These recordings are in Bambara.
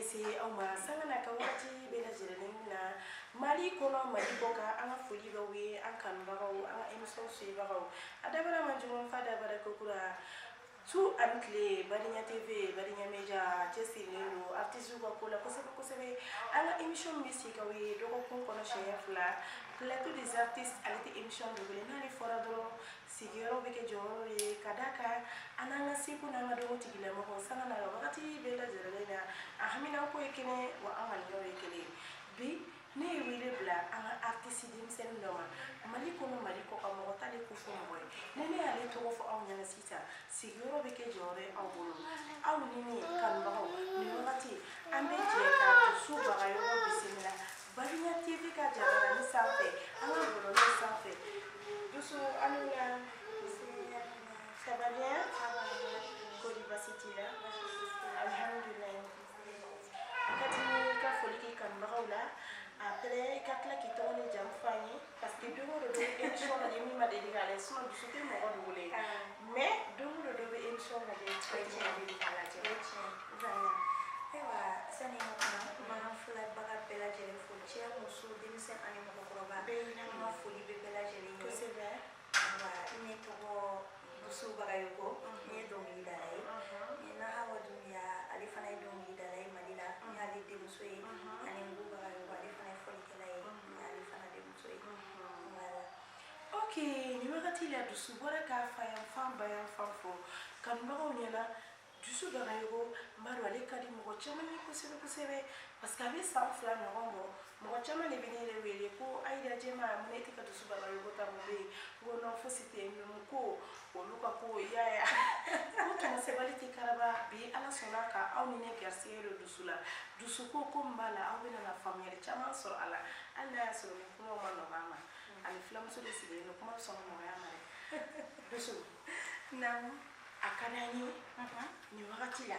se aw ma sangana ka wagati bɛɛ lajɛlen na Mali kɔnɔ Mali kɔ kan an ka foli b'aw ye an kanubagaw an ka émission suivagaw a dabara man jugu fa dabara kokura su ani tile Bariɲa TV Bariɲa Media cɛsirilen don artistes ka ko la kosɛbɛ kosɛbɛ an ka émission bɛ sigi aw ye dɔgɔkun kɔnɔ siɲɛ 2 plateau des artistes ale tɛ émission dogolen n'ale fɔra dɔrɔn sigiyɔrɔ bɛ kɛ jɔyɔrɔ ye ka d'a kan an n'an ka seko n'an ka dɔgɔ tigilamɔgɔ sanga na wagati bɛɛ lajɛlen na a haminanko ye kelen wa an ŋaniyaw ye kelen bi ne ye wele bila an ka artiste denmisɛnnin dɔ ma Mali kɔnɔ Mali kɔ kan mɔgɔ t'ale ko fɔ mɔgɔ ye ne y'ale tɔgɔ fɔ aw ɲɛna sisan sigiyɔrɔ bɛ kɛ jɔyɔrɔ ye aw bolo aw ni ne kanubagaw nin wagati an bɛ jɛ ka dusu bagayɔrɔ bisimila Bariɲa TV ka jabaranin sanfɛ an ka bɔlɔlɔ sanfɛ dusu Amina ça va bien kodi basi t'i la alhamdulilayi ka foli kɛ kanubagaw la après ka tila k'i tɔgɔ ni jamu fɔ an ye parce que don o don émission lajɛ min ma deli k'a lajɛ sinon dusu tɛ mɔgɔ dogolen mais don o don bɛ émission lajɛ cɛ deli k'a lajɛ ayiwa sani n ka kuma n b'an filɛbaga bɛɛ lajɛlen fo cɛ muso denmisɛn ani mɔgɔkɔrɔba an ka foli bɛ bɛɛ lajɛlen ye kosɛbɛ ne tɔgɔ Dusu Bagayogo ne ye dɔnkilidala ye ne Nahawa Dunbiya ale fana ye dɔnkilidala ye Mali la ne y'ale denmuso ye ani Ngu Bagayogo ale fana ye fɔlikɛla ye ne y'ale fana denmuso ye voilà. Ok nin wagati la Dusu bɔra k'a fa yan fan ba yan fan fɔ kanubagaw ɲɛna Dusu Bagayogo n b'a dɔn ale ka di mɔgɔ caman ye kosɛbɛ kosɛbɛ parce que a bɛ san 2 ɲɔgɔn bɔ mɔgɔ caman de bɛ ne yɛrɛ wele ko Ayida Jɛma mun ne tɛ ka Dusu Bagayogo ta mun bɛ yen n ko non fosi tɛ yen mais ko olu ka ko yaya ko tɔnɔ sɛbɛnni tɛ karaba bi ala sɔnna ka aw ni ne garisigɛ don Dusu la Dusu ko min b'a la aw bɛna faamuyali caman sɔrɔ a la hali n'a y'a sɔrɔ ni kumaw ma nɔgɔ an ma ani filamuso de sigilen don kuma sɔn ka nɔgɔya ma dɛ Dusu a ka d'an ye nin wagati la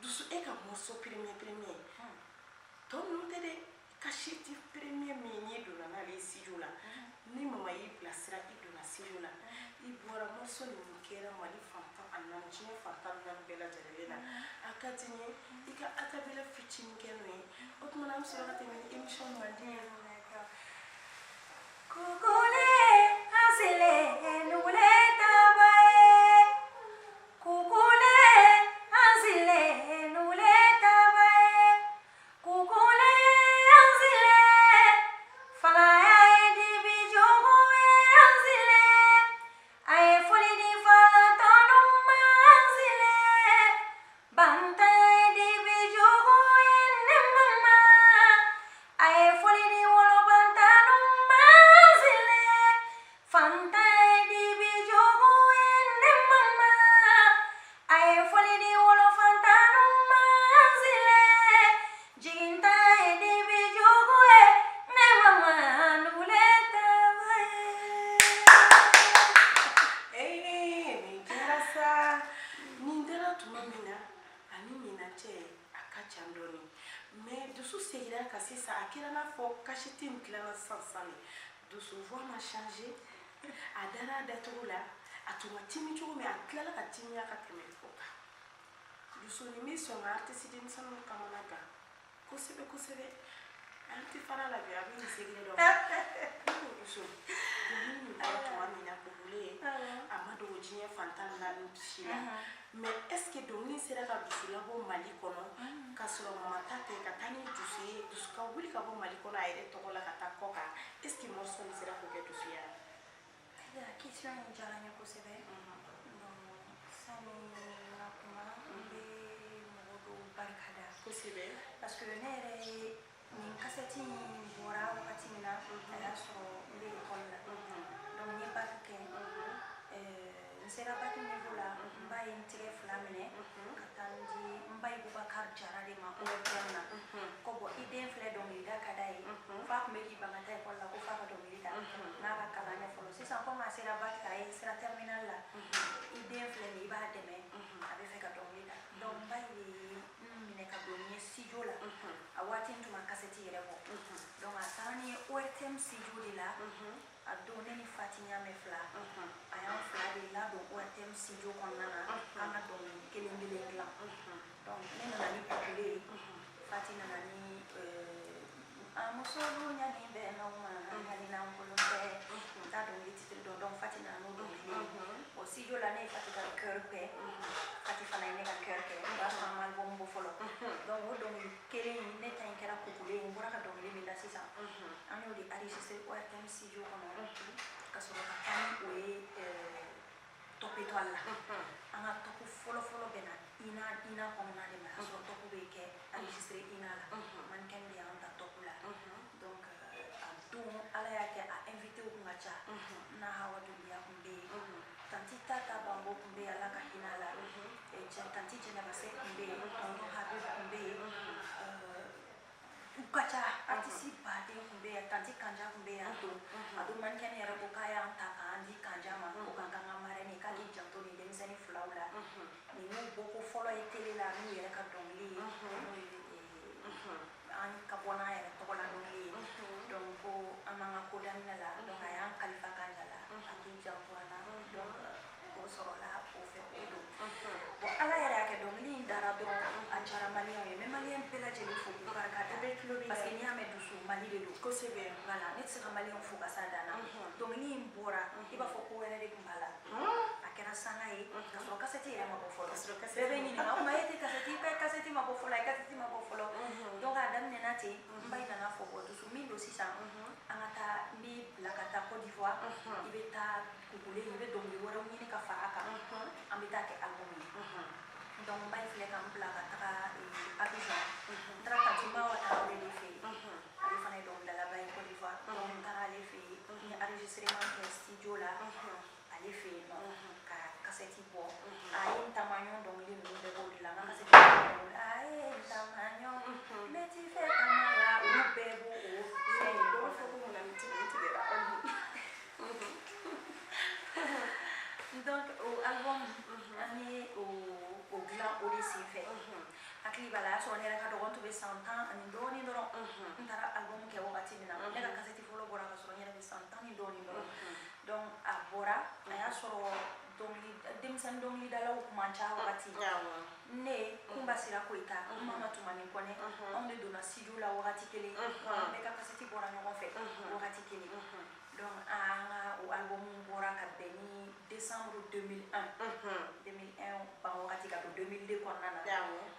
Dusu e ka morceau premier tɔ ninnu tɛ dɛ cachette premier min n'i donna n'ale ye studio la ni mama y'i bilasira i donna studio la i bɔra morceau ninnu kɛra Mali fantan a naani diɲɛ fantan naani bɛɛ lajɛlen na a ka di n ye i ka atabɛlɛ fitinin kɛ n'o ye o tuma na an bɛ sɔrɔ ka tɛmɛ ni émission mandi ye Kukule asile nule tabaye Kukule asile nule tabaye Kukule asile falaya edibi jogo asile aye folidi fala tanuma asile banta edibi jogo enne mama aye folidi wolo banta numa asile fanta edibi jogo enne mama aye folidi wolo fanta numa asile jiginta edibi jogo enne mama nule tabaye. nin kɛra sa nin dara tuma min na ani ɲinan cɛ a ka can dɔɔni mais Dusu seginna ka sisan a kɛra n'a fɔ cachette in dilanna sisan de Dusu voix ma changé a dara a dacogo la a tun ka timi cogo min a tilala ka timiya ka tɛmɛ o kan Dusu nin bɛ sɔn ka artiste denmisɛnninw kamana gan kosɛbɛ kosɛbɛ an tɛ fara la bi a bɛ nin segin dɔ ma Dusu doni nin bɔra tuma min na kokulen a ma dogo diɲɛ fantan naani si la mais est ce que doni sera ka Dusu labɔ Mali kɔnɔ ka sɔrɔ mama ta tɛ ka taa ni Dusu ye Dusu ka wuli ka bɔ Mali kɔnɔ a yɛrɛ tɔgɔ la ka taa kɔ kan est ce que morceau nin sera k'o kɛ Dusu ye Ya question in diyara n ye kosɛbɛ sani n ka kuma n bɛ mɔgɔ dɔw barikada kosɛbɛ parce que ne yɛrɛ ye nin cassette in bɔra wagati min na a y'a sɔrɔ n bɛ école la donc n ye bac kɛ n sera bac niveau la n ba ye n tɛgɛ fila minɛ ka taa n di n ba ye Bubakari Jara de ma ORTM na ko bon i den filɛ dɔnkilida ka d'a ye f'a tun bɛ k'i ban ka taa école la ko f'a ka dɔnkili da n'a ka kalan ɲɛ fɔlɔ sisan komi a sera bac a ye sera terminal la i den filɛ nin i b'a dɛmɛ a bɛ fɛ ka dɔnkili da donc n ba ye n minɛ ka don n ye studio la a waati n tun ma cassette yɛrɛ bɔ donc a taara ni ye ORTM studio de la a don ne ni Fati Ɲame fila a y'an fila de ladon ORTM studio kɔnɔna na an ka dɔnkili kelen kelen dilan donc ne nana musolu nyani be no ma nyani na ngolo be ta do li titre do fatina no do aussi yo la ne fatika cœur pe fatika na ne ka cœur pe ba sa mal bombo folo donc wo do kele ne tan kera kukule ngora ka do li mi la sisa ani odi enregistré au RTM studio kono ka so ka tan we top étoile la anga top folo bena ina kono na de ma so top be ke enregistré ina la man ken bi anta top la donc a don ala ya ke a invité au ngacha na hawa dunia kumbe tanti tata bambo kumbe ala ka ina la e tanti jena base kumbe tondo habi kumbe ukacha anticipa de kumbe tanti kanja kumbe ado man ken yara ko kaya anta ka andi kanja ma ko kanga mare ni kali janto ni dem seni flaula ni no boko folo e tele la ni yara ka dongli an kabona yara to la dongli donc ko amanga ko damna la donc ayan kalifa kanja la ati janto na donc ko sorola o fe do bo ala yara ke dongli dara do anchara malien ye même malien pela jeli fo ko baraka parce que ni ame dusu mali de do ko sebe voilà net sera malien fo ka sadana donc ni mbora iba fo ko ene de kumbala akera sanga yi so kaseti ya mabo folo bebe ni ma ma yete kaseti mabo folo kaseti mabo folo donc adam nenati mbai na fo ko dusu mi do sisa angata mi blakata Côte d'Ivoire ibeta kukule ibe donc ni wora ni ka faraka ambita ke album donc mbai fle kam blakata Abidjan trata tuma wa ta de fi ali fana donc de la baie Côte d'Ivoire donc ta ali fi ni enregistrement de studio là ali fi no ka cassette bo ai tamanho donc li no de go la cassette ai tamanho meti fe tamara o bebo o se do fo ko na miti de la donc au album ani au glam au laisser fait akli bala so ne ka do gonto be 100 ans ani do ni do ntara album ke wakati mina ne ka cassette folo bora ka so ne be 100 ans ni do ni do donc abora aya so dongli demsan dongli dala o mancha wakati ne kumba sira ko ita mama tumani kone on de dona studio la wakati kele be ka cassette bora no fait wakati kele donc anga o album bora ka beni décembre 2001 ba wakati ka 2002 konna na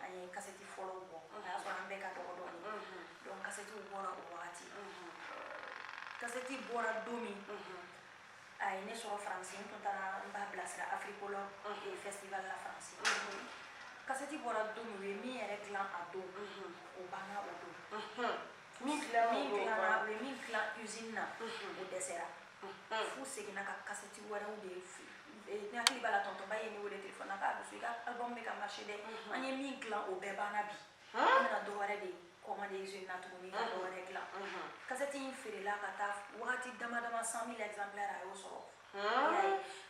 ani cassette follow bo aya so ambe ka do donc cassette bora o wakati cassette bora domi ay ne soro français to tana ba blasra africolo et festival la france cassette bora domi we mi ere clan ado o bana o do mi clan usine na o desera fu segina ka cassette wara o de ni akili bala tonton ba yeni o de téléphone ka do suika album me ka marché de ani mi clan o be bana bi na do wara de commandé usine na to ni ka do wara clan cassette in fere la ka ta wati dama 100 000 exemplaires ayo soro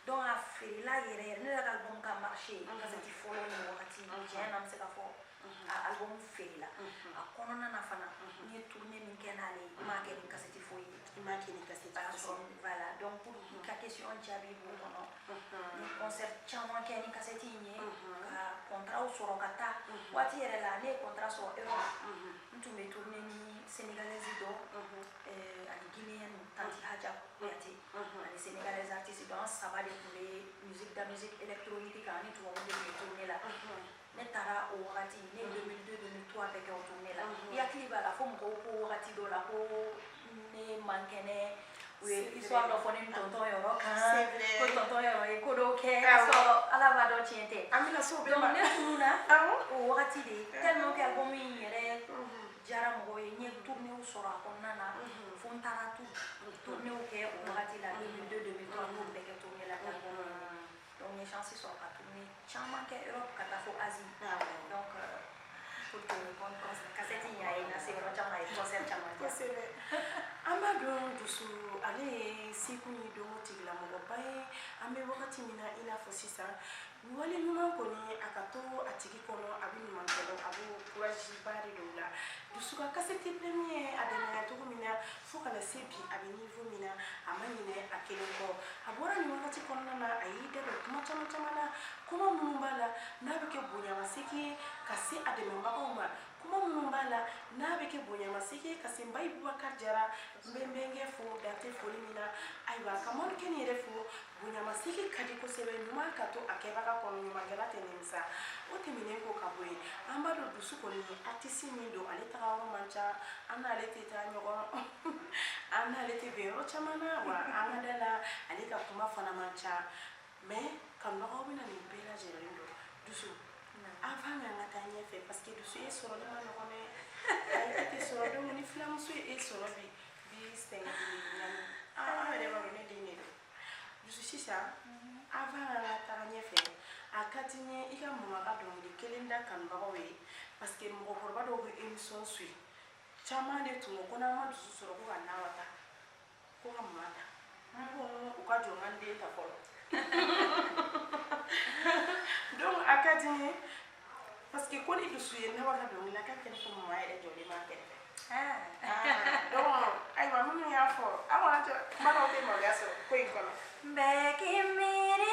donc a fere la yere ne la album ka marché cassette follow ni wati jena mse ka fo album fere la a konona na fana ni tourner min kenale ma ke ni cassette foyi ma ke ni cassette voilà donc pour ka question jabi bo kono ni concert chama ke ni cassette ni ka contrat soro kata wati yere la ne contrat so euro ntu me tourner ni sénégalais do ani guinéen tanti haja yati ani sénégalais artiste dans ça va de musique électronique ani to on de tourner là ne tara o wakati ne 2002 2003 beke o tourner là ya kliba la fo mko ko wakati do la ko ne mankene we histoire do foni tonton yoro kan ko tonton yoro e ko do ke so ala va do tiente amila so be ma ne tununa o wakati de tellement que album yere jara mo ye ne tourner o sora ko nana fo ntara tu tourner o ke o wakati la 2002 2003 no beke tourner la donc les chances sont pas tournées chama que Europe kata fo Asie donc pour que bon cassette ya ina se ro chama e concert chama ya c'est amado dusu ale siku ni do tigla mo bae ambe wakati mina ina fo sisa wale numa ko ni akato atiki kono abi ni mantelo abu courage bari do la dusu ka cassette premier adana to mina fo kala sepi abi niveau mina amani ne akelo ko abora ni wakati kono na aida do tuma chama na kuma mumbala na beke bunya masiki ka se a dɛmɛbagaw ma kuma minnu b'a la n'a bɛ kɛ bonyamasegin ka se Mbaye Boubacar Jara n bɛ n bɛnkɛ fo dante foli min na ayiwa ka Mɔnikɛni yɛrɛ fo bonyamasegin ka di kosɛbɛ ɲuman ka to a kɛbaga kɔnɔ ɲumankɛla tɛ nimisa o tɛmɛnen ko ka bɔ yen an b'a dɔn dusu kɔni artiste min don ale tagayɔrɔ man ca an n'ale tɛ taa ɲɔgɔn an n'ale tɛ bɛn yɔrɔ caman na wa an ka da la ale ka kuma fana man ca mais kanubagaw bɛna nin bɛɛ lajɛlen dɔn dusu avant an ka taa ɲɛfɛ parce que dusu ye sɔrɔli ma nɔgɔn dɛ a tɛ sɔrɔ donc ni filamuso ye e sɔrɔ bi sɛgɛn ɲani an yɛrɛ b'a dɔn ne den de don dusu sisan avant an ka taa ɲɛfɛ a ka di n ye i ka mama ka dɔnkili kelen da kanubagaw ye parce que mɔgɔkɔrɔba dɔw bɛ émission suit caman de tun ko n'an ma dusu sɔrɔ ko ka Nawa ta ko ka mama ta ko u ka jɔ n ka n den ta fɔlɔ donc a ka di n ye parce que ko ni dusu ye Nawa ka dɔnkili la k'a kɛra ko mama yɛrɛ jɔlen b'a kɛrɛfɛ donc ayiwa minnu y'a fɔ an kɔni tɛ kuma dɔw tɛ maloya sɔrɔ ko in kɔnɔ bɛɛ k'i miiri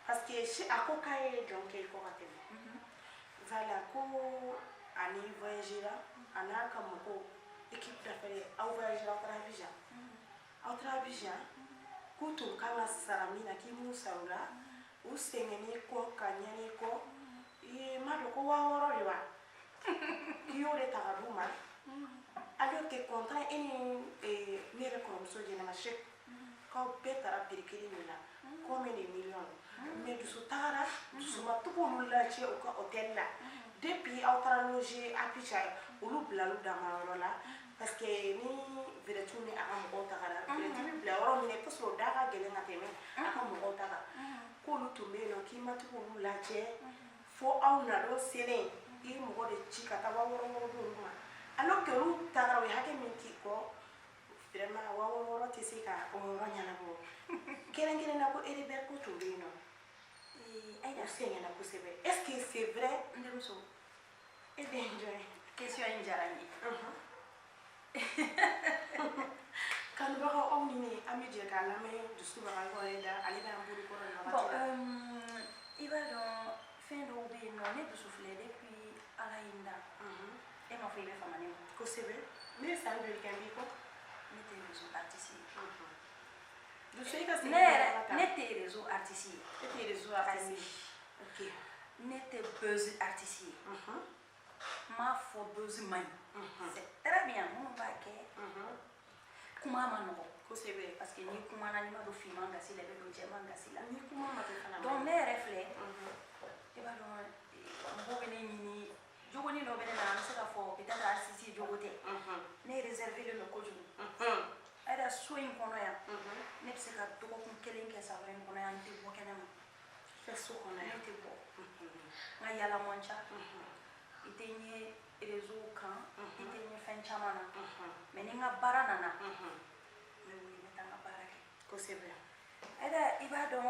parce que si a ko k'a ye jɔn kɛ ko ka tɛmɛ voilà ko ani voyagera a n'a ka mɔgɔw équipe d'affaires aw voyagera aw taara Abidjan k'u tun kan ka sara min na k'i m'u sara o la u sɛgɛnni kɔ ka ɲɛni kɔ m'a dɔn ko 6000 de wa k'i y'o de ta ka d'u ma alors que contrat e ni ne yɛrɛ kɔrɔmuso Jɛnɛba Sɛki k'aw bɛɛ taara prix kelen de la combien de millions mais dusu tagara dusu ma to k'olu lajɛ u ka hôtel la depuis aw taara loger Abidjan olu bilal'u damayɔrɔ la parce que ni Vertu ni a ka mɔgɔw tagara Vertu bɛ bila yɔrɔ min na i peut-être o da ka gɛlɛn ka tɛmɛ a ka mɔgɔw k'olu tun bɛ yen nɔ k'i ma to k'olu lajɛ fo aw nadon selen i ye mɔgɔ de ci ka taa 600 di olu ma alors que olu taara o ye hakɛ min k'i kɔ vraiment 600 tɛ se ka o yɔrɔ ɲɛnabɔ kelen na ko Heribert ko tun bɛ yen nɔ o sɛgɛnna kosɛbɛ est ce que c'est vrai n denmuso e bɛ enjoy question in diyara n ye kanubagaw aw ni ne an bɛ jɛ k'a lamɛn dusu baga ye da ale b'an bolo kɔrɔ nin wagati la i b'a dɔn fɛn dɔw bɛ yen nɔ ne dusu filɛ depuis ala ye n da e m'a fɔ i bɛ fama ne ma kosɛbɛ ne ye san joli kɛ n b'i kɔ ne tɛ réseau artiste ye dusu i ka segin ne tɛ réseau artiste ye e tɛ réseau artiste ok ne tɛ buzz artiste ye n m'a fɔ buzz man ɲi c'est très bien minnu b'a kɛ kuma ma nɔgɔ kosɛbɛ parce que n'i kumana n'i ma don finman gasi la i bɛ don jɛman gasi la ni kuma ma kɛ fana donc ne yɛrɛ filɛ i b'a dɔn mɔgɔw bɛ ne ɲini jogonin dɔ bɛ ne na an bɛ se k'a fɔ peut-être artiste jogo tɛ ne réservé don kojugu ayida so in kɔnɔ yan ne bɛ se ka dɔgɔkun 1 kɛ salon in kɔnɔ yan n tɛ bɔ kɛnɛma fɛ so kɔnɔ ne yan tɛ bɔ n ka yala man ca i tɛ n ye réseau kan i tɛ n ye fɛn caman na mais ni n ka baara nana n bɛ wuli n bɛ taa n ka baara kɛ kosɛbɛ ayida i b'a dɔn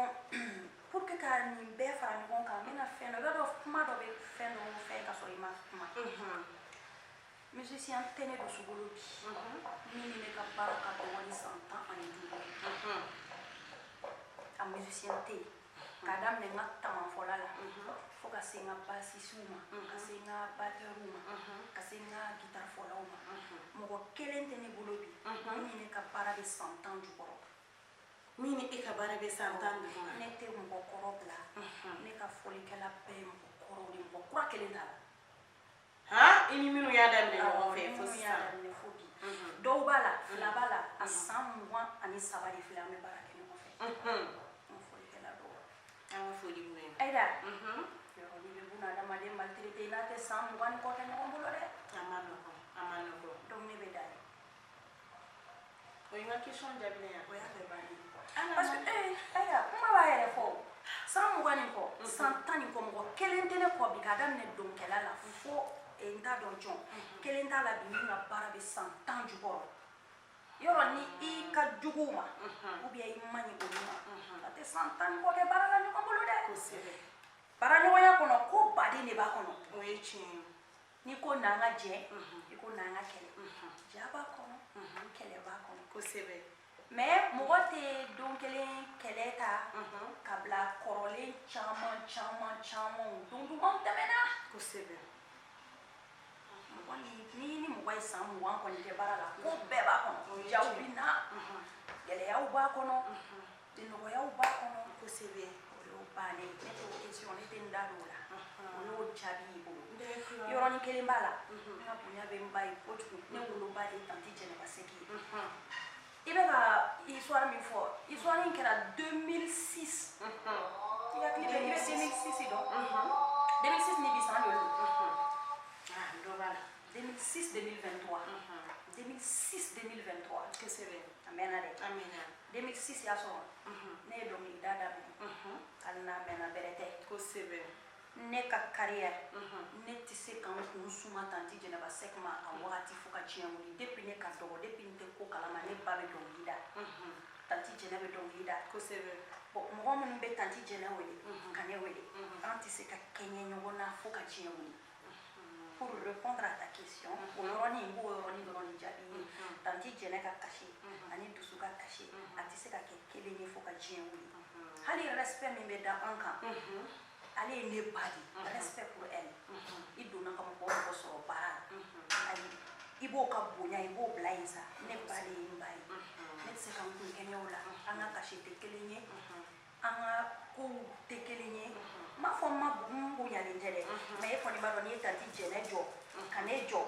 pour que ka nin bɛɛ fara ɲɔgɔn kan n bɛna fɛn dɔ i b'a dɔn kuma dɔ bɛ fɛn dɔw fɛ ka sɔrɔ i ma kuma musicien tɛ ne dusukolo bi min ni ne ka baara ka dɔgɔ ni san 15 ye a musicien tɛ yen k'a daminɛ n ka tamanfɔla la fo ka se n ka basisiw ma ka se n ka batɛriw ma ka se n ka gitarfɔlaw ma mɔgɔ kelen tɛ ne bolo bi min ni ne ka baara bɛ san 10 jukɔrɔ min ni e ka baara bɛ san 10 ɲɔgɔn ne tɛ mɔgɔ kɔrɔ bila ne ka fɔlikɛla bɛɛ ye mɔgɔ kɔrɔw de mɔgɔ kura kelen t'a la han i ni minnu y'a daminɛ ɲɔgɔn fɛ fo sisan fo bi dɔw b'a la fila b'a la a san 23 de filɛ an bɛ baara kɛ ɲɔgɔn fɛ n fɔlikɛla dɔw an ka foli b'u ye ayida yɔrɔ n'i bɛ buna adamaden maltraité n'a tɛ san 20 ni kɔ kɛ ɲɔgɔn bolo dɛ a ma nɔgɔn donc ne bɛ da ye o ye n ka question jaabi la yan o y'a bɛɛ bannen parce que ayida kuma b'a yɛrɛ fɔ san 20 nin kɔ san 10 nin kɔ mɔgɔ kelen tɛ ne kɔ bi k'a daminɛ dɔnkɛla la fo n t'a dɔn jɔn kelen t'a la bi min ka baara bɛ san 10 jukɔrɔ yɔrɔ ni i ka jugu ma ou bien i man ɲi olu ma a tɛ san 10 ni kɔ kɛ baara la ɲɔgɔn bolo dɛ kosɛbɛ baaraɲɔgɔnya kɔnɔ ko baden de b'a kɔnɔ o ye tiɲɛ ye n'i ko n'an ka jɛ i ko n'an ka kɛlɛ ja b'a kɔnɔ kɛlɛ b'a kɔnɔ kosɛbɛ mais mɔgɔ tɛ don kelen kɛlɛ ta ka bila kɔrɔlen caman don dumanw tɛmɛna kosɛbɛ mɔgɔ ni mɔgɔ ye san 20 kɔni kɛ baara la ko bɛɛ b'a kɔnɔ jaw bɛ na gɛlɛyaw b'a kɔnɔ nɔgɔyaw b'a kɔnɔ kosɛbɛ o y'o bannen ne t'o question ne tɛ n da don o la o y'o jaabi y'i bolo d'accord yɔrɔnin kelen b'a la n ka bonya bɛ n ba ye kojugu ne woloba de ye tanti jɛnɛba seki ye i bɛ ka histoire min fɔ histoire in kɛra 2006 i hakili bɛ i bɛ 2006 dɔn 2006 ni bi san joli don dɔ b'a la 2006 2023 2006 2023 kosɛbɛ a mɛnna dɛ a mɛnna 2006 y'a sɔrɔ ne ye dɔnkilida daminɛ hali n'a mɛnna bɛrɛ tɛ kosɛbɛ ne ka carrière ne tɛ se ka n kun suma tanti jɛnɛba sɛki ma a wagati fo ka diɲɛ wuli depuis ne ka dɔgɔ depuis n tɛ ko kalama ne ba bɛ dɔnkili da tanti jɛnɛ bɛ dɔnkili da kosɛbɛ bon mɔgɔ minnu bɛ tanti jɛnɛ wele ka ne wele an tɛ se ka kɛɲɛ ɲɔgɔn na fo ka diɲɛ wuli pour répondre à ta question o yɔrɔnin n b'o yɔrɔnin dɔrɔn de jaabi ye tanti jɛnɛ ka kasi ani dusu ka kasi a tɛ se ka kɛ kelen ye fo ka diɲɛ wuli hali respect min bɛ da an kan ale ye ne ba de respect pour elle i donna ka mɔgɔ mɔgɔ sɔrɔ baara la ayi i b'o ka bonya i b'o bila yen sa ne ba de ye n ba ye ne tɛ se ka n kun kɛɲɛ o la an ka kasi tɛ kelen ye an ka kow tɛ kelen ye n m'a fɔ n bonyalen tɛ dɛ mais e kɔni b'a dɔn n'i ye tanti jɛnɛ jɔ ka ne jɔ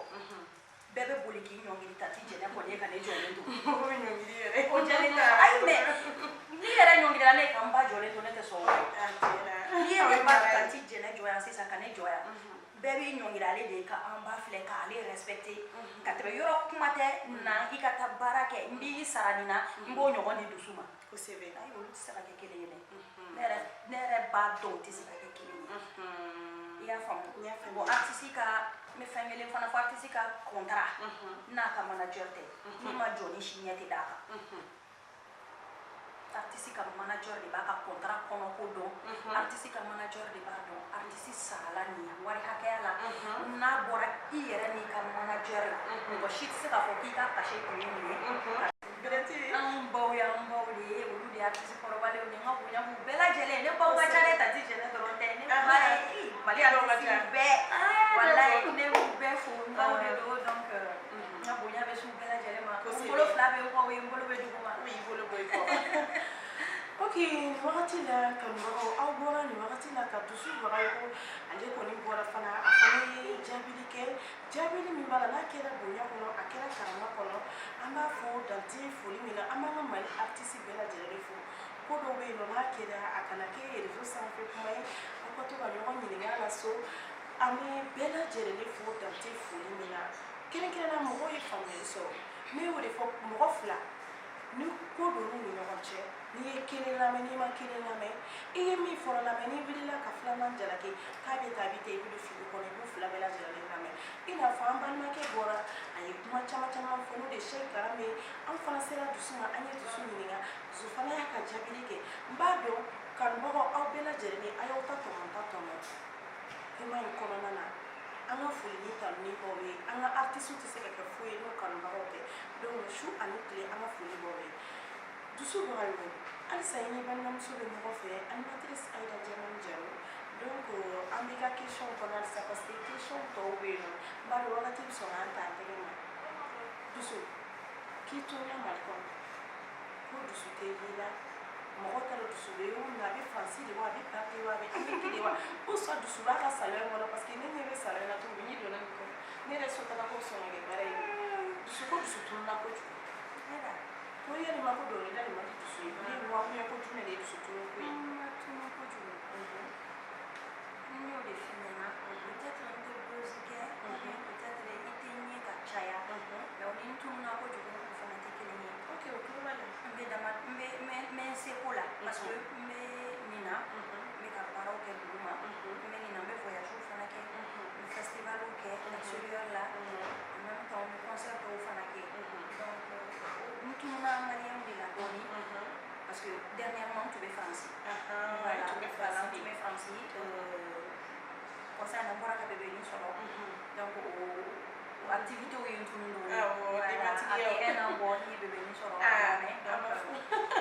bɛɛ bɛ boli k'i ɲɔngiri tanti jɛnɛ kɔni ye ka ne jɔlen to o bɛ ɲɔngiri yɛrɛ o jɛlen tɛ ayi mais n'i yɛrɛ ɲɔngirila ne ka n ba jɔlen to ne tɛ sɔn o ma n'i ye ne ba tanti jɛnɛ jɔ yan sisan ka ne jɔ yan bɛɛ b'i ɲɔngiri ale de ka an ba filɛ k'ale respecté ka tɛmɛ yɔrɔ kuma tɛ na i ka taa baara kɛ n b'i sara nin na n b'o ɲɔgɔn de dusu ma kosɛbɛ ayi olu tɛ se ka kɛ kelen ye dɛ ne b'a dɔn u tɛ se ka kɛ kelen ye i y'a faamu bon artiste ka n bɛ fɛn kelen fana fɔ artiste ka contrat n'a ka manager tɛ n'i ma jɔ ni si ɲɛ tɛ d'a kan artiste ka manager de b'a ka contrat kɔnɔko dɔn artiste ka manager de b'a dɔn artiste sarala nin wari hakɛya la n'a bɔra i yɛrɛ n'i ka manager la mɔgɔ si tɛ se k'a fɔ k'i ka cachet kun ye nin ye an baw de ye olu de ye artiste kɔrɔbalenw de n ka bonya b'u bɛɛ lajɛlen ne baw ka ca dɛ Tati Jɛnɛ dɔrɔn tɛ ne ba ye Mali artiste bɛɛ walayi ne b'u bɛɛ fo n baw de don donc n ka bonya bɛ s'u bɛɛ lajɛlen ma n bolo fila bɛ n kɔ o ye n bolo bɛ duguma i bolo bɛ kɔ ok nin wagati la kanubagaw aw bɔra nin wagati la ka dusu baga ye ko ale kɔni bɔra fana a fana ye jaabili kɛ jaabili min b'a la n'a kɛra bonya kɔnɔ a kɛra karama kɔnɔ an b'a fɔ dante foli min na an b'an ka Mali artiste bɛɛ lajɛlen fo ko dɔw bɛ yen nɔ n'a kɛra a kana kɛ réseau sanfɛ kuma ye aw ka to ka ɲɔgɔn ɲininka a la so an bɛ bɛɛ lajɛlen fo dante foli min na kɛrɛnkɛrɛnnenya mɔgɔw ye faamuyali sɔrɔ ne y'o de fɔ mɔgɔ fila ni ko donn'u ni ɲɔgɔn cɛ n'i ye kelen lamɛn n'i ma kelen lamɛn i ye min fɔra lamɛn n'i wulila ka filanan jalaki k'a bɛ ta a bɛ ta i bɛ don fili kɔnɔ i b'u fila bɛɛ lajɛlen lamɛn i n'a fɔ an balimakɛ bɔra a ye kuma caman caman fɔ n'o de Sɛki Karame an fana sera dusu ma an ye dusu ɲininka dusu fana y'a ka jaabili kɛ n b'a dɔn kanubagaw aw bɛɛ lajɛlen a y'aw ta tɔmɔ kuma in kɔnɔna na an ka foli ni tanuni baw ye an ka artiste tɛ se ka kɛ foyi ye n'o kanubagaw tɛ donc su ani tile an ka foli baw ye dusu baga ye halisa i ni balimamuso bɛ ɲɔgɔn fɛ animatrice Aïda Diamani Jalo donc an b'i ka question kɔnɔ halisa parce que question tɔw bɛ yen nɔ n b'a dɔn wagati bɛ sɔn k'an ta an tɛgɛ ma dusu k'i tununa Mali kɔnɔ ko dusu tɛ y'i la mɔgɔ t'a dɔn dusu bɛ yɔrɔ min na a bɛ Faransi de wa a bɛ Paris wa a bɛ Amérique de wa ou soit dusu b'a ka salon in kɔnɔ parce que ne ɲɛ bɛ salon in na cogo min n'i donna nin kɔnɔ ne yɛrɛ sɔnna ko sɔn ka kɛ baara ye dusu ko dusu tununa kojugu ko yalima ko dɔnkilida de ma di dusu ye ne wa ko jumɛn de ye dusu tunu ko ye tunu kojugu n y'o de f'i ɲɛna peut-être n tɛ dose kɛ ou bien peut-être i tɛ ɲɛ ka caya mais o ni n tununa kojugu o fana tɛ kelen ye ok o tulo b'a la n bɛ n seko la parce que n bɛ nin na n bɛ ka baaraw kɛ dugu ma n bɛ nin na n bɛ voyagew fana kɛ n bɛ festivaliw kɛ extérieur la en même temps n bɛ concert dɔw fana kɛ donc n tununa maliyɛnw de la dɔɔni parce que dernièrement n tun bɛ Faransi voilà n tun bɛ Faransi concert na n bɔra ka bébéni sɔrɔ donc o activités ye n tunu dɔɔni voilà a tɛ un an bɔ n ye bébéni sɔrɔ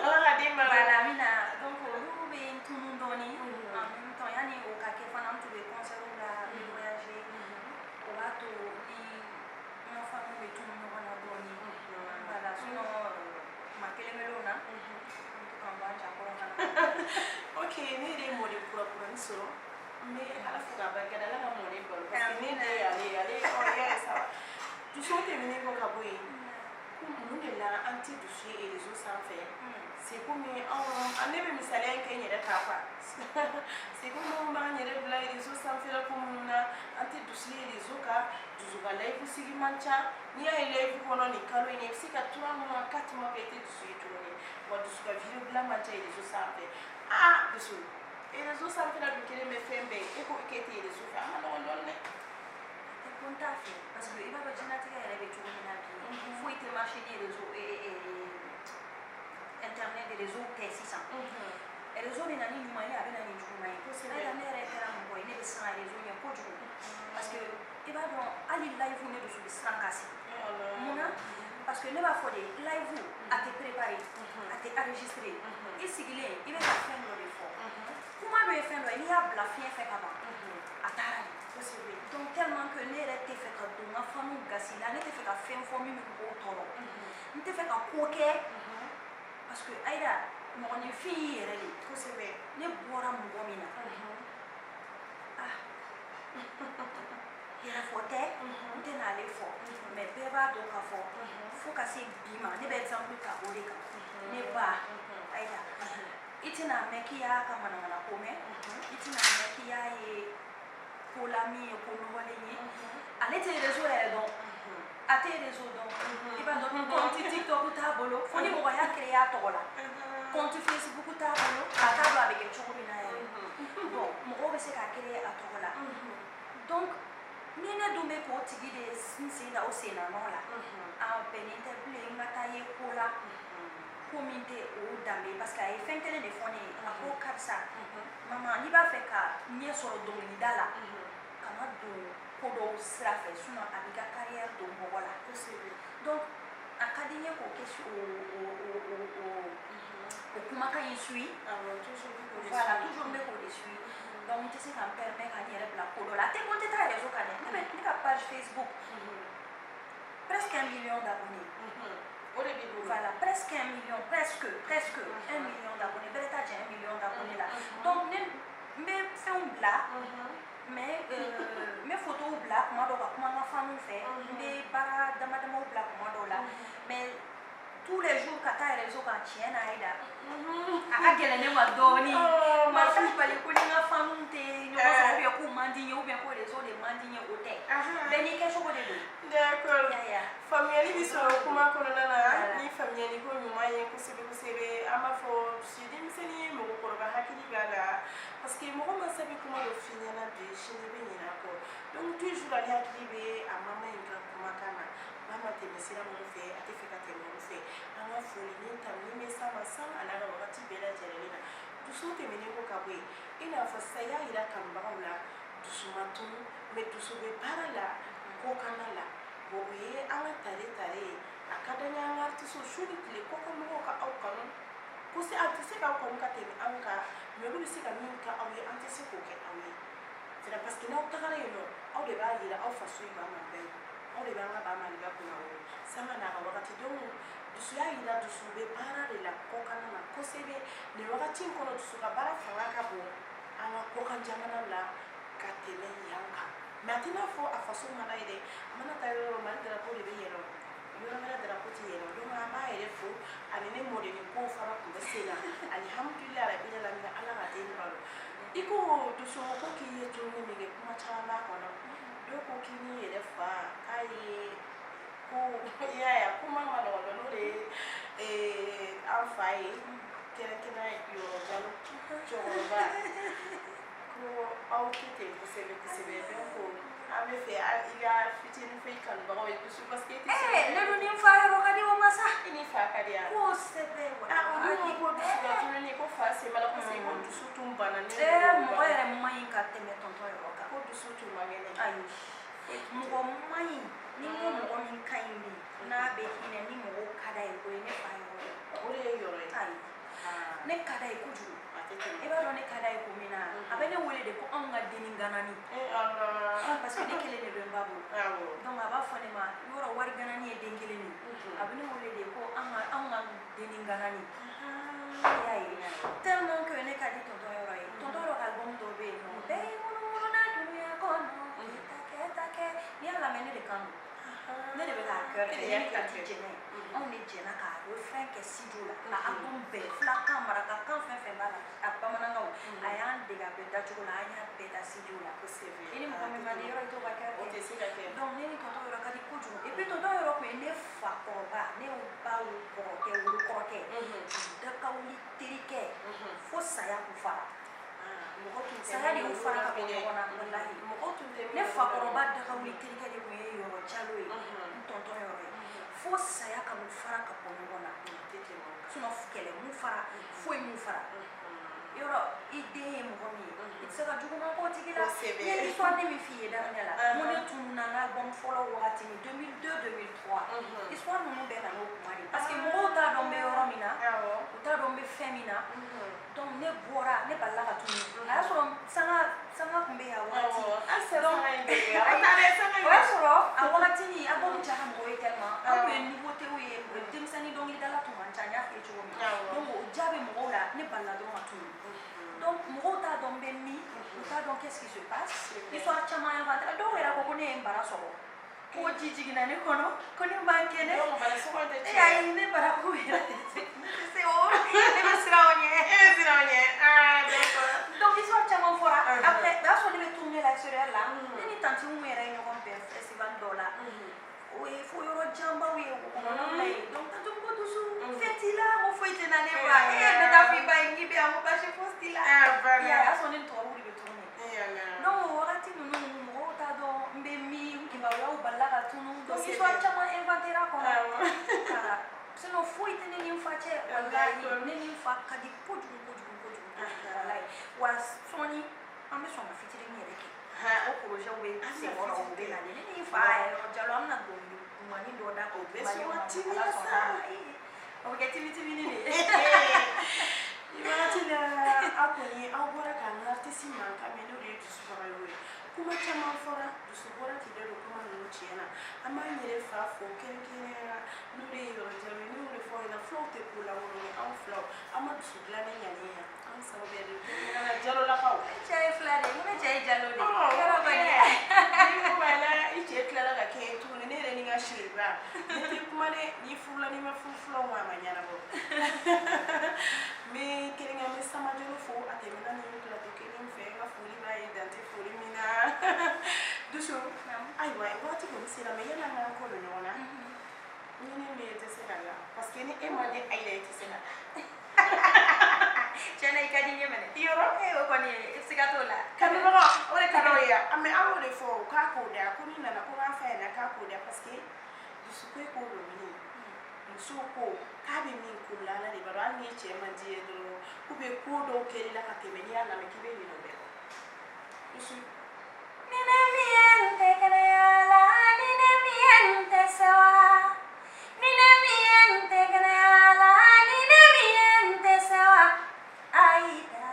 voilà min na donc olu bɛ n tunu dɔɔni en même temps yanni o ka kɛ fana n tun bɛ concertw la n bɛ voyager o b'a to ni n ka famille bɛ tunu ɲɔgɔn na dɔɔni voilà sinon ma kelen bɛ o na n bɛ to ka n bɔ a jakɔrɔ fana ok ne yɛrɛ ye mɔden kurakurani sɔrɔ n bɛ ala fo k'a barikada ala ka mɔden balo parce que ne den ale yɛrɛ saba dusu tɛmɛnen kɔ ka bɔ yen ko mun de la an tɛ dusu ye réseau sanfɛ c'est comme ne bɛ misaliya kɛ n yɛrɛ kan quoi c'est comme anw b'an yɛrɛ bila réseau sanfɛla ko minnu na an tɛ dusu ye réseau kan dusu ka live sigi man ca n'i y'a ye live kɔnɔ nin kalo in na i bɛ se ka 3 mois 4 mois kɛ i tɛ dusu ye tuguni wa dusu ka video dilan man ca réseau sanfɛ dusu réseau sanfɛla dun kelen bɛ fɛn bɛɛ e ko k'e tɛ réseau fɛ a ma nɔgɔn dɔɔni dɛ ko n t'a fɛ parce que i b'a dɔn diɲɛlatigɛ yɛrɛ bɛ cogo min na bi foyi tɛ marché ni réseau internet réseau tɛ sisan réseau bɛ na ni ɲuman ye a bɛ na ni juguman ye ayiwa ne yɛrɛ kɛra mɔgɔ ye ne bɛ siran réseau ɲɛ kojugu parce que i b'a dɔn hali live ne dusu bɛ siran ka sigi mun na parce que ne b'a fɔ de live a tɛ préparé a tɛ enregistré i sigilen i bɛ ka fɛn dɔ de fɔ kuma dɔ ye fɛn dɔ ye n'i y'a bila fiɲɛ fɛ ka ban a taara de kosɛbɛ donc tellement que ne yɛrɛ tɛ fɛ ka don n ka famille gasi la ne tɛ fɛ ka fɛn fɔ min bɛ mɔgɔw tɔɔrɔ n tɛ fɛ ka ko kɛ parce que Aïda mɔgɔninfin y'i yɛrɛ de kosɛbɛ ne bɔra mɔgɔ min na yɛrɛfɔ tɛ n tɛ n'ale fɔ mais bɛɛ b'a dɔn k'a fɔ fo ka se bi ma ne bɛ exemple ta o de kan ne ba Aïda i tɛna mɛn k'i y'a ka manamana ko mɛn i tɛna mɛn k'i y'a ye ko la min ye ko nɔgɔlen ye ale tɛ réseau yɛrɛ dɔn a tɛ réseau dɔn i b'a dɔn compte TikTok t'a bolo fo ni mɔgɔ y'a créé a tɔgɔ la compte Facebook t'a bolo a t'a dɔn a bɛ kɛ cogo min na yɛrɛ ko min tɛ o danbe parce que a ye fɛn kelen de fɔ ne ye a ko karisa mama n'i b'a fɛ ka ɲɛ sɔrɔ dɔnkilida la kana don ko dɔw sira fɛ sinon a b'i ka carrière don mɔgɔ la donc a ka di n ye k'o kɛ o kumakan in suit voilà toujours n bɛ k'o de suit donc n tɛ se ka n permet ka n yɛrɛ bila ko dɔ la a tɛ ko n tɛ taa réseau kan dɛ ne ka page Facebook presque 1 million d'abonnés. Voilà, presque 1 million, presque 1 million d'abonnés. Belle tâche 1 million d'abonnés là. Donc, mes films là, mes photos là, comment ma femme fait, mes para damadamo là, comment là. Mais tous les jours, quand tu as réseau quand tu es là, à quel est ma doni, ma fille pas les couler ma femme t'es, nous avons bien qu'on mandine ou bien qu'on les autres mandine au thé. Ben il quelque chose de lui. D'accord. Famille ni so kuma kono nana ni famille ni ko nyuma ye kusebe ama fo sidi miseni mo ko ba hakili bala parce que mo ma sabi kuma do finya na de shini be nyina ko donc toujours ali hakili be amama inga kuma kana mama te mesira mo fe ate fika te mo fe ama fo ni tam ni mesa masama ala ga wakati bela jerelina dusu te mene ko kabwe ina fa saya ira kamba la dusu matu me dusu be parala ko kana la boye anga tare akadanya anga artiso shuri tile koko mo ka au kanu ko se artiste ka ko ka teme anga me lu se ka min ka au ye artiste ko ke au ye c'est parce que na tagara yo au de ba yira au fasu ba ma be au de ba ma ba ma liba ko na o sama na ka wakati don dusu ya yira dusu be para de la ko kana na ko sebe ne wakati ko no dusu ka bara fanga ka bo anga ko kan jamana la ka tele yanka maintenant faut à façon malaide mana tayo man dara ko be yero yo na dara ko ti yero do ma ba yere fo ani ne mo de ni ko fara ko be sela alhamdulillah rabbil alamin ala ga te balo iko do so ko ki yeto ni me kuma chama ko no do ko ki ni yere fa kai ko ya kuma ma no no de am fai kena yo jalo choba ko au kite kusebe donc ame fe iga fitini fe kan ba o kusu parce que le do ni fa ro kadi o masa ini fa kadi ya ko sebe wa o ni ko dusu ga tuni ko fa se mala ko se ko dusu tum bana ni mo yere mai ka teme tonto ro ka ko dusu tum magene ayo mo mai ni mo min kaindi na be hine ni mo kada e ko ne fa o le yoro ai ne kada e ko ju e ba do ne kada e ko mina abene wole de ko an ga deni ganani parce que ne kele ne be babu donc aba fone ma yoro wari ganani e dengele ni abene wole de ko an ga deni ganani yayi tellement que ne kadi tonto yoro album do be no be mo na dunia kono take ni ala mene de kanu ne de be ka cœur et ka ti jene on est jena ka do frère que si do la album be fla camera ka kan fe bala apamana ngaw ayan de ga be da chuko la anya be da si do la ko c'est vrai ini mo me mali yoro to ba ka o te si ka ke donc ne ni tonto yoro ka di kuju et puis tonto yoro ko ne fa ko ba ne o ba o ko ke o ko ke da ka o ni tirike fo saya ku fara saya di ufara ka ko na wallahi ne fa ko ba da ka o ni tirike de ko yoro chalo e tonto yoro fo saya ka mu fara ka ko na sinon kele mu fara fo mu fara yoro ide mo mi it's ka jugu ma ko tigila ni so ne mi fi da ne la mo ne tunna na album follow wakati ni 2002 2003 histoire mo be na no kumari parce que mo ta do be yoro mina o ta do be femina donc ne bora ne balla ka tunu a so sanga kumbe ya wakati donc o so a wakati ni album ja mo e tellement a ko nouveauté o e demsani donc il dala tuma chanya ke chuo mi donc o jabe mo la ne balla do ma tunu donc mo ta do be mi o ta donc qu'est-ce qui se passe histoire chama ya va do era ko ne embarasso ko jiji na ne kono ko ne banke ne ai ne para ko era c'est o ne siraonye donc histoire chama fora après da so ne tourner la sur là ni tanti mu era ni ko be festival dola oui faut yoro jamba oui ko non lay donc tanto ko dusu fetila mo foi tenane ba be da fi ba ngi be amo ba je postila ya so ne to wuri be tourner non wakati no mo ta do mbe mi ki ba wa balla ka tunu donc histoire chama inventera ko sinon foyi tɛ ne ni n fa cɛ walayi ne ni n fa ka di kojugu kojugu kojugu walayi wa sɔɔni an bɛ sɔn ka fitinin yɛrɛ kɛ o projet bɛ sen kɔrɔ o bɛ na ne ni n fa yɛrɛ jalo an bɛna dɔnkili dɔ da k'o bɛ sɔn ala sɔnna o bɛ kɛ tibitibini de i wagati la aw kɔni aw bɔra k'an ka artiste mankan mɛn n'o de ye Dusu Bagayoko ye kuma caman fɔra Dusu bɔra k'i da don kuma ninnu tiɲɛna an b'an yɛrɛ fa fo kɛrɛnkɛrɛnnenya n'o de ye Yɔrɔ Jalo ye n'o de fɔ aw ɲɛna fulaw tɛ ko lankolon ye anw fulaw an ma dusu dilannen ɲanen yan an sago bɛɛ de kɛrɛnkɛrɛnnenya Jalolakaw cɛ ye fila de ye ne cɛ ye Jalo de yɔrɔ kɔni ni ko b'a la i cɛ tilala ka kɛ yen tuguni ne yɛrɛ ni n ka siriba ne tɛ kuma dɛ n'i furula n'i ma furu fulaw ma a ma ɲɛnabɔ n bɛ kɛrɛnkɛrɛn n bɛ Sama Jalo fo a tɛmɛna ni plateau kelen fɛ n ka foli b'a ye dante foli min na Dusu ayiwa waati kɔni sera mais yan'an k'an kɔ don ɲɔgɔn na ni ne bɛ tɛ se ka la parce que ni e ma di Ayida i tɛ se ka tiɲɛna i ka di n ye mɛnɛ yɔrɔ o kɔni siga t'o la kanubagaw o de ka d'o ye an bɛ an y'o de fɔ k'a k'o da ko ni nana ko k'a fa ɲɛna k'a k'o da parce que Dusu ko e k'o dɔn min muso ko k'a bɛ min ko la Ala de b'a dɔn hali ni cɛ man di ye dɔrɔn ou bien ko dɔw kɛr'i la ka tɛmɛ n'i y'a lamɛn k'i bɛ ɲinɛ o bɛɛ kɔ Dusu ni ne miente creala ni ne miente sewa ni ne miente creala ni ne miente sewa Aida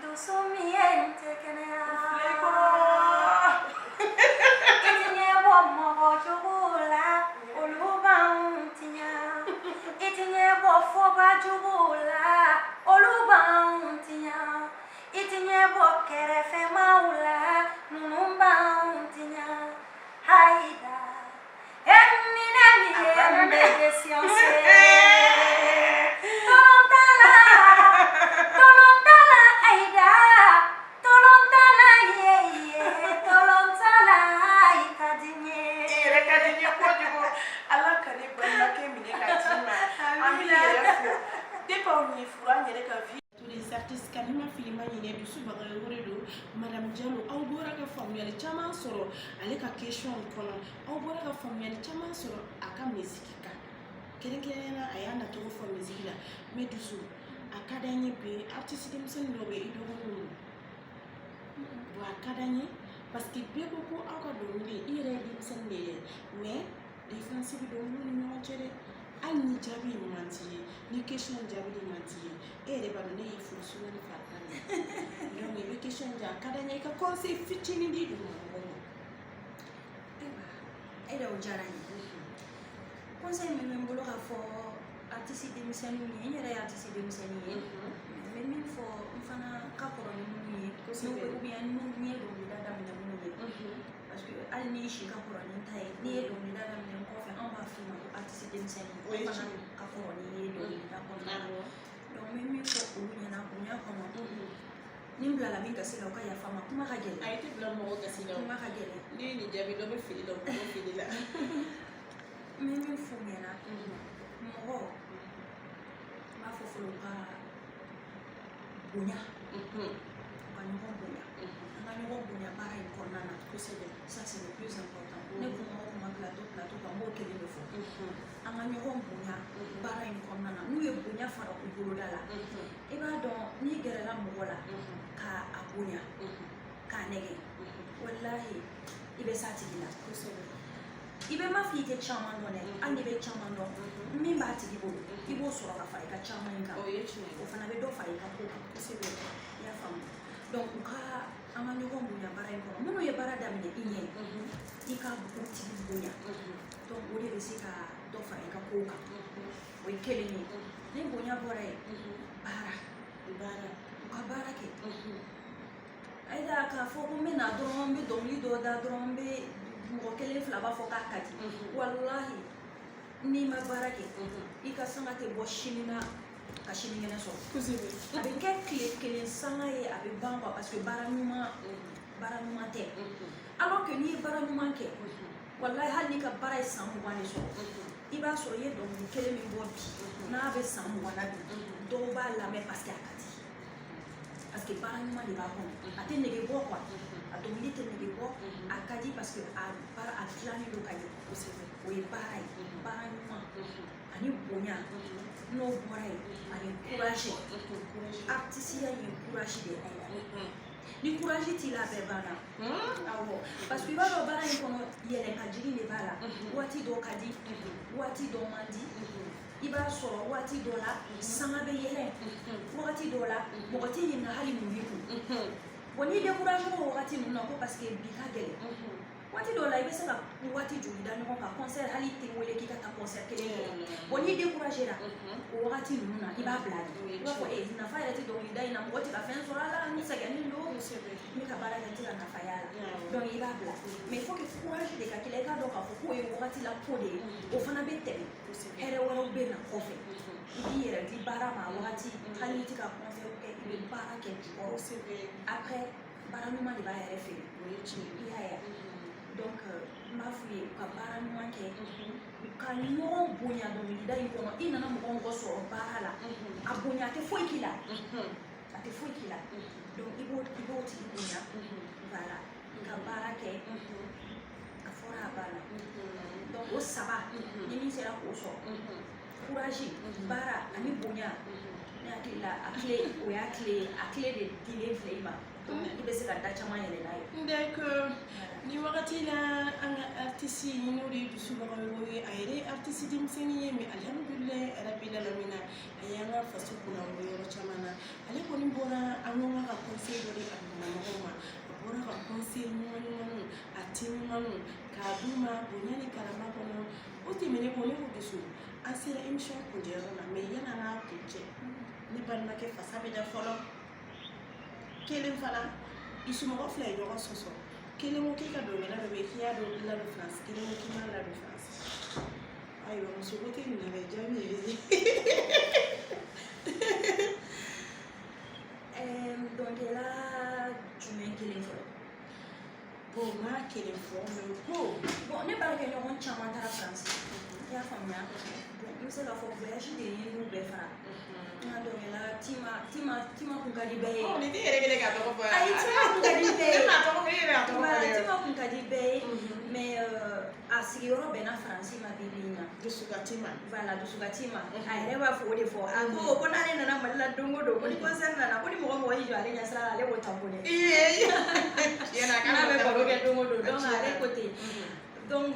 Dusu miente creala itinye bo mogo jugula oluban tinya itinye bo foba jugula oluban tinya itinye bo kerefe maula nunumban tinya Aida emine miende de science tolontala Aida tolontala ye tolontala ikadinye yɛrɛ ka di n ye kojugu Ala ka ne balimakɛ minɛ ka d'i ma an b'i yɛrɛ fo depuis aw ni furu an yɛrɛ ka vie tous les artistes ka ni ma fili ma ɲinɛ Dusu Bagayoko de don Madame Jalo aw bɔra ka faamuyali caman sɔrɔ ale ka question kɔnɔ aw bɔra ka faamuyali caman sɔrɔ a ka musique kan kɛrɛnkɛrɛnnenya la a y'a nacogo fɔ musique la mais Dusu a ka d'an ye bi artiste denmisɛnnin dɔw bɛ i dɔgɔninw bon a ka d'an ye parce que bɛɛ ko ko aw ka dɔnkili i yɛrɛ ye denmisɛnnin de ye mais différence bɛ dɔnkiliw ni ɲɔgɔn cɛ dɛ hali ni jaabi ɲuman t'i ye ni question jaabi ɲuman t'i ye e yɛrɛ b'a dɔn ne y'i furu sunkalo farikan de donc i bɛ question jaa a ka d'an ye i ka conseil fitinin di dugumɔgɔw ma ayiwa o diyara n ye conseil min bɛ n bolo k'a fɔ artiste denmisɛnninw ye n yɛrɛ ye artiste denmisɛnnin ye n bɛ min fɔ n fana ka kɔrɔ ni minnu ye ou bien ni ye dɔnkilida daminɛ minnu ye parce que hali ni si ka kɔrɔ ni n ta ye n'i ye dɔnkilida daminɛ n kɔfɛ anw b'a f'i ma ko artiste denmisɛnnin o fana ka kɔrɔ ni ye dɔnkilida kɔnɔna na donc n bɛ min fɔ olu ɲɛna bonya kɔnɔ ni n bilala min gasi la o ka yafa n ma kuma ka gɛlɛn a ye tɛ bila mɔgɔ gasi la kuma ka gɛlɛn ne ye nin jaabi dɔ bɛ fili la o bɛ fili la n bɛ min f'u ɲɛna mɔgɔ n b'a fɔ fɔlɔ u ka bonya u ka ɲɔgɔn bonya an ka ɲɔgɔn bonya baara in kɔnɔna na kosɛbɛ ça c'est le plus important ne ko mɔgɔ kuma plateau kan n b'o kelen de fɔ an ka ɲɔgɔn bonya baara in kɔnɔna na n'u ye bonya fara u boloda la i b'a dɔn n'i gɛrɛla mɔgɔ la k'a bonya k'a nɛgɛ walahi i bɛ s'a tigi la kosɛbɛ i bɛ ma f'i tɛ caman dɔn dɛ hali n'i bɛ caman dɔn min b'a tigi bolo i b'o sɔrɔ ka fara i ka caman in kan o fana bɛ dɔ fara i ka ko kan kosɛbɛ i y'a faamu donc u ka an ka ɲɔgɔn bonya baara in kɔnɔ minnu ye baara daminɛ i ɲɛ i ka o tigi bonya donc o de bɛ se ka dɔ fara i ka kow kan o ye kelen ye ni bonya bɔra yen baara u ka baara kɛ ayida k'a fɔ ko n bɛ na dɔrɔn n bɛ dɔnkili dɔ da dɔrɔn n bɛ mɔgɔ kelen fila b'a fɔ k'a ka di walahi n'i ma baara kɛ i ka sanga tɛ bɔ sini na ka sinikɛnɛ sɔrɔ a bɛ kɛ tile kelen sanga ye a bɛ ban quoi parce que baara ɲuman tɛ alors que n'i ye baara ɲuman kɛ walahi hali n'i ka baara ye san 20 de sɔrɔ i b'a sɔrɔ i ye dɔnkili kelen min bɔ bi n'a bɛ san 20 na bi dɔw b'a lamɛn parce que a ka di parce que bara ɲuman de b'a kɔnɔ a tɛ nege bɔ quoi a dɔnkili tɛ nege bɔ a ka di parce que a dilannen don ka ɲɛ kosɛbɛ o ye baara ye baara ɲuman ani bonya n'o bɔra yen ani courage artisiya ye courage de ye ni courage t'i la a bɛɛ banna awɔ parce que i b'a dɔn baara in kɔnɔ yɛlɛ ka jigin de b'a la waati dɔ ka di waati dɔ man di i b'a sɔrɔ waati dɔ la sanga bɛ yɛlɛ waati dɔ la mɔgɔ t'i ɲininka hali mun b'i kun bon n'i découragé o wagati ninnu na ko parce que bi ka gɛlɛn waati dɔ la i bɛ se ka waati joli da ɲɔgɔn kan concert hali tɛ wele k'i ka taa concert kelen kɛ bon n'i découragé la o wagati ninnu na i b'a bila de i b'a fɔ nafa yɛrɛ tɛ dɔnkilida in na mɔgɔ tɛ ka fɛn sɔrɔ a la n sɛgɛnnen don n bɛ ka baara kɛ n tɛ ka nafa y'a la donc i b'a bila mais il faut que courage de ka k'i la i k'a dɔn k'a fɔ k'o ye wagati la ko de ye o fana bɛ tɛmɛ hɛrɛ wɛrɛw bɛ na kɔfɛ i b'i yɛrɛ di baara ma a wagati hali n'i tɛ ka concert kɛ i bɛ baara kɛ jukɔrɔ après baara ɲuman de b'a yɛrɛ feere o ye tiɲɛ i y'a ye donc n b'a f'u ye u ka baara ɲuman kɛ u ka ɲɔgɔn bonya dɔnkilida in kɔnɔ i nana mɔgɔ mɔgɔ sɔrɔ baara la a bonya a tɛ foyi k'i la a tɛ foyi k'i la donc i b'o tigi bonya voilà i ka baara kɛ a fɔra a banna donc o saba ni min sera k'o sɔrɔ courage baara ani bonya ne hakili la a clé o y'a clé de dilen filɛ i ma i bɛ se ka da caman yɛlɛ n'a ye d'accord ni wagati la an ka artiste n'o de ye dusubagaw ye a yɛrɛ ye artiste denmisɛnnin ye mais alhamdulilayi rabbil alamin a y'an ka faso kunna bɔ yɔrɔ caman na ale kɔni bɔra an ko ka conseil dɔ di a dugumɔgɔw ma a bɔra ka conseil ɲuman a ti ɲumanw k'a d'u ma bonya ni karama kɔnɔ o tɛmɛnen kɔ ne ko dusu an sera émission kuncɛyɔrɔ la mais yan'an k'a kuncɛ ne balimakɛ fasa bɛ da fɔlɔ kelen fana dusumɔgɔ fila ye ɲɔgɔn sɔsɔ kelen ko k'i ka dɔnkɛla dɔ bɛ k'i y'a dɔn ladon France kelen ko k'i m'a ladon France ayiwa muso ko tɛ nin na dɛ jaabi ye dɔnkɛla jumɛn kelen fɔlɔ bon n b'a kelen fɔ mais ko bon ne baarakɛɲɔgɔn caman taara France i y'a faamuya bon n bɛ se k'a fɔ voyage de ye n'u bɛɛ fara n ka dɔnkɛla Tima kun ka di bɛɛ ye nin tɛ yɛrɛ kelen ka tɔgɔ fɔ ayi Tima kun ka di bɛɛ ye ne m'a tɔgɔ fɔ e yɛrɛ y'a tɔgɔ fɔ Tima kun ka di bɛɛ ye mais a sigiyɔrɔ bɛnna Faransi ma bi bi in na Dusuka Tima voilà Dusuka Tima a yɛrɛ b'a fɔ o de fɔ a ko n'ale nana Mali la don o don ko ni concert nana ko ni mɔgɔ y'i jɔ ale ɲɛsira la ale b'o ta ko dɛ n'a bɛ baro kɛ don o don donc ale ko ten donc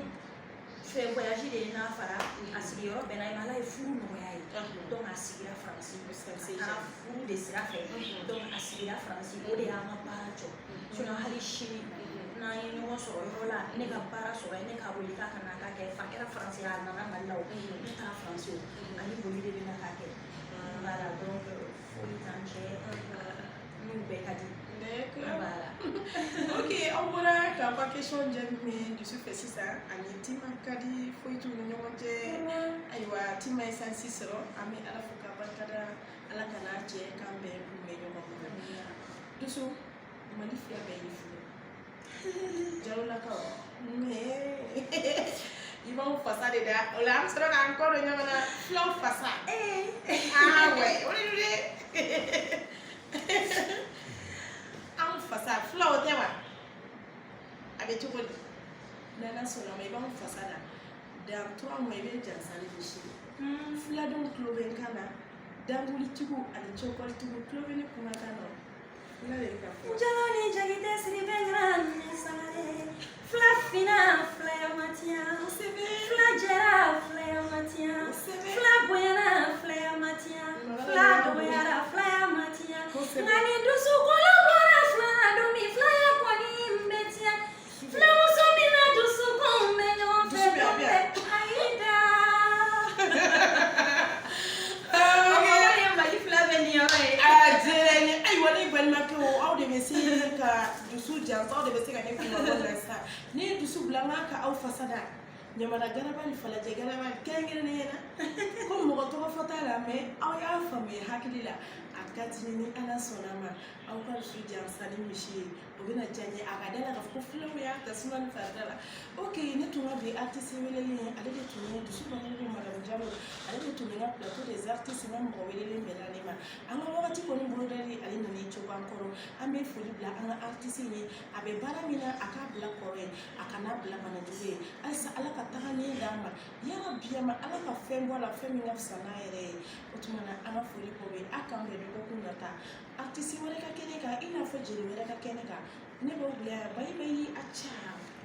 fɛn voyage de ye n'a fara a sigiyɔrɔ bɛnna ye ala ye furu nɔgɔya ye donc a sigira Faransi a taara furu de sira fɛ donc a sigira Faransi o de y'an ka baara jɔ sinon hali sini n'an ye ɲɔgɔn sɔrɔ yɔrɔ la ne ka baara sɔrɔ ye ne k'a wele k'a ka na k'a kɛ fa kɛra Faransi a nana Mali la o ne taara Faransi o ani boli de bɛ na k'a kɛ voilà donc foli t'an cɛ n'u bɛɛ ka di voilà ok aw bɔra k'a fɔ question jaabi min dusu fɛ sisan ani Tima ka di foyi t'u ni ɲɔgɔn cɛ ayiwa Tima ye sansi sɔrɔ an bɛ ala fo k'a barikada ala ka n'a cɛ k'an bɛɛ kun bɛ ɲɔgɔn bolo dusu Mali fila bɛɛ ye furu jarolakaw mais i b'anw fasa de da o la an bɛ sɔrɔ k'an kɔ don ɲɔgɔn na filaw fasa ah ouais o de don dɛ an fasa filaw tɛ wa a bɛ cogo di n'ala sɔnna ma i b'anw fasa da dans 3 mois i bɛ jansan de si filadenw tulo bɛ n kan na dangolitigiw ani cɛkɔrɔtigiw tulo bɛ ne kumakan na fila de ka fɔ Jaloni jagite siri bengran sangare fla fina fla matia fla jera fla matia fla boyana fla matia fla doyara fla matia ngani dusu kola bora fla domi fla kwani mbetia fla usomi na dusu kombe nyombe aida mali fla beni ore ajere ai wani balmake o aw de bɛ se ka dusu jansa aw de bɛ se ka ne kuma wala sa ni dusu bilama ka aw fasada ɲamana garaba ni falajɛ garaba kɛrɛnkɛrɛnnen na ko mɔgɔ tɔgɔ fɔ t'a la mais aw y'a faamuya hakili la a ka di ni ala sɔnna ma aw ka dusu jansa ni misi ye o bɛna diya n ye a ka da la k'a fɔ ko filaw y'a tasuma ni farida la ok ne tun ka bi artiste weleli ye ale de tun ye dusu mamadu madame Jalo ale de tun bɛ n ka plateau des artistes n ka mɔgɔ welelen bɛnna ne ma an ka wagati kɔni bolodali ale nana i cogo an kɔrɔ an bɛ foli bila an ka artiste ye a bɛ baara min na a k'a bila kɔrɔ ye a kana bila manajugu ye halisa ala ka taga ɲɛ d'a ma yala biyama ala ka fɛn bɔ a la fɛn min ka fisa n'a yɛrɛ ye o tuma na an ka foli kɔ bɛ a kan bɛ dɔgɔkun na ta artiste wɛrɛ ka kɛnɛ kan i n'a fɔ jeli wɛrɛ ka kɛnɛ kan ne b'aw bila bayi bayi a ca